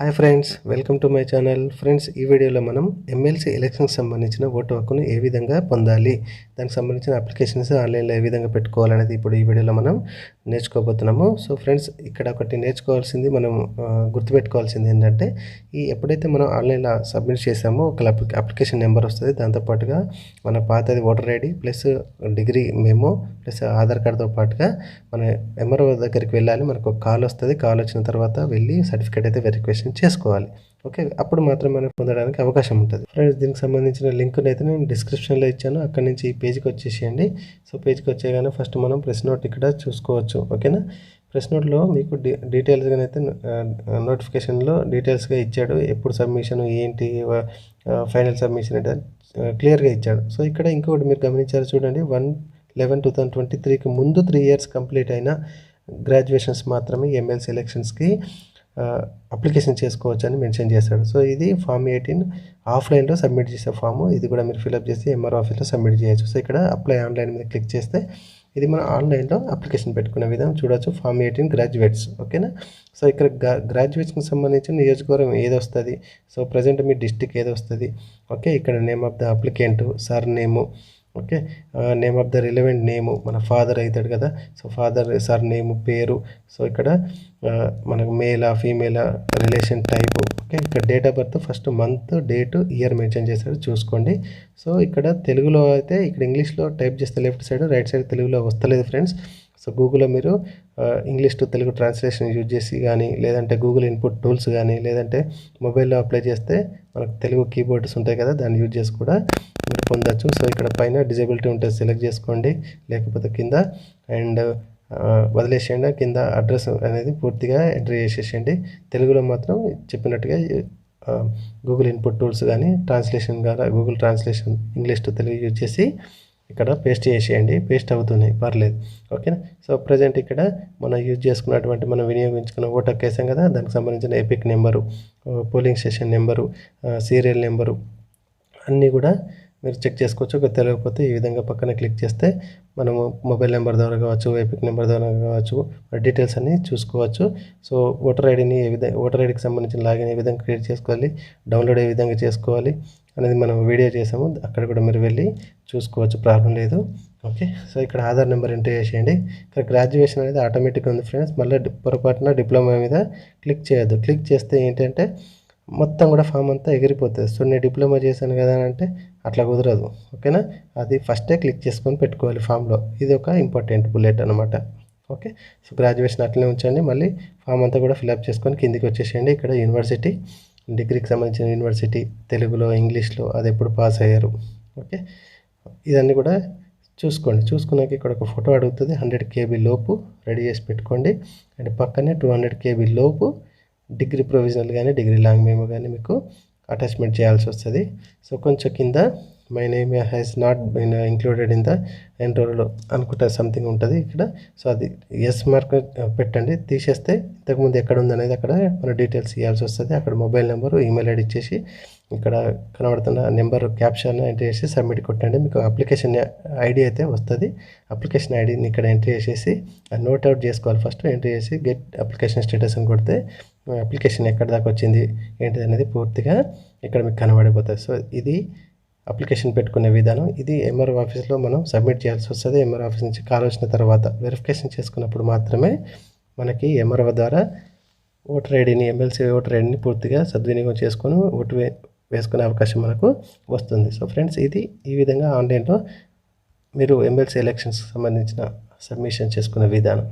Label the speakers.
Speaker 1: Hi friends, welcome to my channel. Friends, ఈ వీడియోలో మనం ఎమ్మెల్సీ ఎలక్షన్కి సంబంధించిన ఓటు హక్కును ఏ విధంగా పొందాలి, దానికి సంబంధించిన అప్లికేషన్స్ ఆన్లైన్లో ఏ విధంగా పెట్టుకోవాలనేది ఇప్పుడు ఈ వీడియోలో మనం నేర్చుకోబోతున్నాము. సో ఫ్రెండ్స్, ఇక్కడ ఒకటి నేర్చుకోవాల్సింది, మనం గుర్తుపెట్టుకోవాల్సింది ఏంటంటే, ఎప్పుడైతే మనం ఆన్లైన్లో సబ్మిట్ చేసామో ఒక అప్లికేషన్ నెంబర్ వస్తుంది. దాంతోపాటుగా మన పాతది voter ID plus degree memo plus Aadhaar కార్డుతో పాటుగా మన ఎంఆర్ఓ దగ్గరికి వెళ్ళాలి. మనకు ఒక కాల్ వస్తుంది. కాల్ వచ్చిన తర్వాత వెళ్ళి సర్టిఫికేట్ అయితే వెరిఫికేషన్ చేసుకోవాలి. ఓకే, అప్పుడు మాత్రమే మనం పొందడానికి అవకాశం ఉంటుంది. ఫ్రెండ్స్, దీనికి సంబంధించిన లింక్ని అయితే నేను డిస్క్రిప్షన్లో ఇచ్చాను. అక్కడ నుంచి ఈ పేజ్కి వచ్చేసేయండి. సో పేజ్కి వచ్చేగానే ఫస్ట్ మనం ప్రెస్ నోట్ ఇక్కడ చూసుకోవచ్చు. ఓకేనా, ప్రెస్ నోట్లో మీకు డీటెయిల్స్గా అయితే నోటిఫికేషన్లో డీటెయిల్స్గా ఇచ్చాడు. ఎప్పుడు సబ్మిషన్ ఏంటి, ఫైనల్ సబ్మిషన్ అంటే క్లియర్గా ఇచ్చాడు. సో ఇక్కడ ఇంకొకటి మీరు గమనించారు చూడండి, 1/11/2023కి ముందు 3 years కంప్లీట్ అయిన గ్రాడ్యుయేషన్స్ మాత్రమే ఎమ్మెల్సీ ఎలక్షన్స్కి అప్లికేషన్ చేసుకోవచ్చు అని మెన్షన్ చేశాడు. సో ఇది ఫామ్ 18 ఆఫ్లైన్లో సబ్మిట్ చేసే ఫాము. ఇది కూడా మీరు ఫిల్అప్ చేసి ఎంఆర్ ఆఫీస్లో సబ్మిట్ చేయొచ్చు. సో ఇక్కడ అప్లై ఆన్లైన్ మీద క్లిక్ చేస్తే ఇది మనం ఆన్లైన్లో అప్లికేషన్ పెట్టుకునే విధానం చూడవచ్చు. Form 18 graduates. ఓకేనా, సో ఇక్కడ గ్రాడ్యుయేట్స్కి సంబంధించిన నియోజకవర్గం ఏది వస్తుంది, సో ప్రజెంట్ మీ డిస్టిక్ ఏది వస్తుంది. ఓకే, ఇక్కడ name of the applicant, sir name, okay, name of the relevant name, మన ఫాదర్ అవుతాడు కదా, సో ఫాదర్ సర్ నేము పేరు. సో ఇక్కడ మనకు మేలా ఫీమేలా రిలేషన్ టైపు. ఓకే, ఇక్కడ date of birth first month date year mention చేశాడు, చూసుకోండి. సో ఇక్కడ తెలుగులో అయితే ఇక్కడ ఇంగ్లీష్లో టైప్ చేస్తే లెఫ్ట్ సైడ్, రైట్ సైడ్ తెలుగులో వస్తలేదు ఫ్రెండ్స్. సో గూగుల్లో మీరు English to Telugu translation use చేసి కానీ, లేదంటే గూగుల్ ఇన్పుట్ టూల్స్ కానీ, లేదంటే మొబైల్లో అప్లై చేస్తే మనకు తెలుగు కీబోర్డ్స్ ఉంటాయి కదా, దాన్ని యూజ్ చేసి కూడా మీరు పొందొచ్చు. సో ఇక్కడ పైన డిజేబిలిటీ ఉంటుంది, సెలెక్ట్ చేసుకోండి. లేకపోతే కింద అండ్ వదిలేసేయండి. కింద అడ్రస్ అనేది పూర్తిగా ఎంట్రీ చేసేసేయండి. తెలుగులో మాత్రం చెప్పినట్టుగా గూగుల్ ఇన్పుట్ టూల్స్ కానీ ట్రాన్స్లేషన్ కానీ Google translation English to Telugu use చేసి ఇక్కడ పేస్ట్ చేసేయండి. పేస్ట్ అవుతున్నాయి, పర్లేదు. ఓకేనా, సో ప్రజెంట్ ఇక్కడ మనం యూజ్ చేసుకున్నటువంటి మనం వినియోగించుకున్న ఓటర్ కేసాం కదా, దానికి సంబంధించిన epic number, polling station number, serial number అన్నీ కూడా మీరు చెక్ చేసుకోవచ్చు. ఒక తెలియకపోతే ఈ విధంగా పక్కన క్లిక్ చేస్తే మనము మొబైల్ నెంబర్ ద్వారా కావచ్చు, ఎపిక్ నెంబర్ ద్వారా కావచ్చు, డీటెయిల్స్ అన్నీ చూసుకోవచ్చు. సో ఓటర్ ఐడిని ఓటర్ ఐడికి సంబంధించిన లాగిన్ ఏ విధంగా క్రియేట్ చేసుకోవాలి, డౌన్లోడ్ ఏ విధంగా చేసుకోవాలి అనేది మనం వీడియో చేసాము. అక్కడ కూడా మీరు వెళ్ళి చూసుకోవచ్చు, ప్రాబ్లం లేదు. ఓకే, సో ఇక్కడ ఆధార్ నెంబర్ ఎంటర్ చేసేయండి. ఇక్కడ గ్రాడ్యుయేషన్ అనేది ఆటోమేటిక్గా ఉంది ఫ్రెండ్స్. మళ్ళీ పొరపాటున డిప్లొమా మీద క్లిక్ చేయొద్దు. క్లిక్ చేస్తే ఏంటంటే మొత్తం కూడా ఫామ్ అంతా ఎగిరిపోతుంది. సో నేను డిప్లొమా చేశాను కదా అంటే అట్లా కుదరదు. ఓకేనా, అది ఫస్టే క్లిక్ చేసుకొని పెట్టుకోవాలి ఫామ్లో. ఇది ఒక ఇంపార్టెంట్ బుల్లెట్ అనమాట. ఓకే, సో గ్రాడ్యుయేషన్ అట్లనే ఉంచండి. మళ్ళీ ఫామ్ అంతా కూడా ఫిల్అప్ చేసుకొని కిందికి వచ్చేసేయండి. ఇక్కడ యూనివర్సిటీ, డిగ్రీకి సంబంధించిన యూనివర్సిటీ, తెలుగులో ఇంగ్లీష్లో అది ఎప్పుడు పాస్ అయ్యారు. ఓకే, ఇదన్నీ కూడా చూసుకోండి. చూసుకున్నాక ఇక్కడ ఒక ఫోటో అడుగుతుంది. 100 KB లోపు రెడీ చేసి పెట్టుకోండి. అండ్ పక్కనే 200 KB లోపు డిగ్రీ ప్రొవిజనల్ కానీ డిగ్రీ లాంగ్ మెమో కానీ మీకు అటాచ్మెంట్ చేయాల్సి వస్తుంది. సో కొంచెం కింద my name has not been included in the enrol అనుకుంటా సంథింగ్ ఉంటుంది ఇక్కడ. సో అది ఎస్ మార్క్ పెట్టండి. తీసేస్తే ఇంతకుముందు ఎక్కడ ఉందనేది అక్కడ మన డీటెయిల్స్ ఇవ్వాల్సి వస్తుంది. అక్కడ మొబైల్ నెంబరు, ఈమెయిల్ ఐడి ఇచ్చేసి ఇక్కడ కనబడుతున్న నెంబర్ క్యాప్షన్ ఎంట్రీ చేసి సబ్మిట్ కొట్టండి. మీకు అప్లికేషన్ ఐడి అయితే వస్తుంది. అప్లికేషన్ ఐడిని ఇక్కడ ఎంట్రీ చేసేసి నోట్ అవుట్ చేసుకోవాలి. ఫస్ట్ ఎంట్రీ చేసి గెట్ అప్లికేషన్ స్టేటస్ అని కొడితే అప్లికేషన్ ఎక్కడి దాకా వచ్చింది ఏంటిది అనేది పూర్తిగా ఇక్కడ మీకు కనబడిపోతుంది. సో ఇది అప్లికేషన్ పెట్టుకునే విధానం. ఇది ఎంఆర్ఓ ఆఫీస్లో మనం సబ్మిట్ చేయాల్సి వస్తుంది. ఎంఆర్ఓ ఆఫీస్ నుంచి కాల్ వచ్చిన తర్వాత వెరిఫికేషన్ చేసుకున్నప్పుడు మాత్రమే మనకి ఎంఆర్ఓ ద్వారా ఓటర్ ఐడిని, ఎమ్మెల్సీ ఓటర్ ఐడిని పూర్తిగా సద్వినియోగం చేసుకొని ఓటు వేసుకునే అవకాశం మనకు వస్తుంది. సో ఫ్రెండ్స్, ఇది ఈ విధంగా ఆన్లైన్లో మీరు ఎమ్మెల్సీ ఎలక్షన్స్కి సంబంధించిన సబ్మిషన్ చేసుకునే విధానం.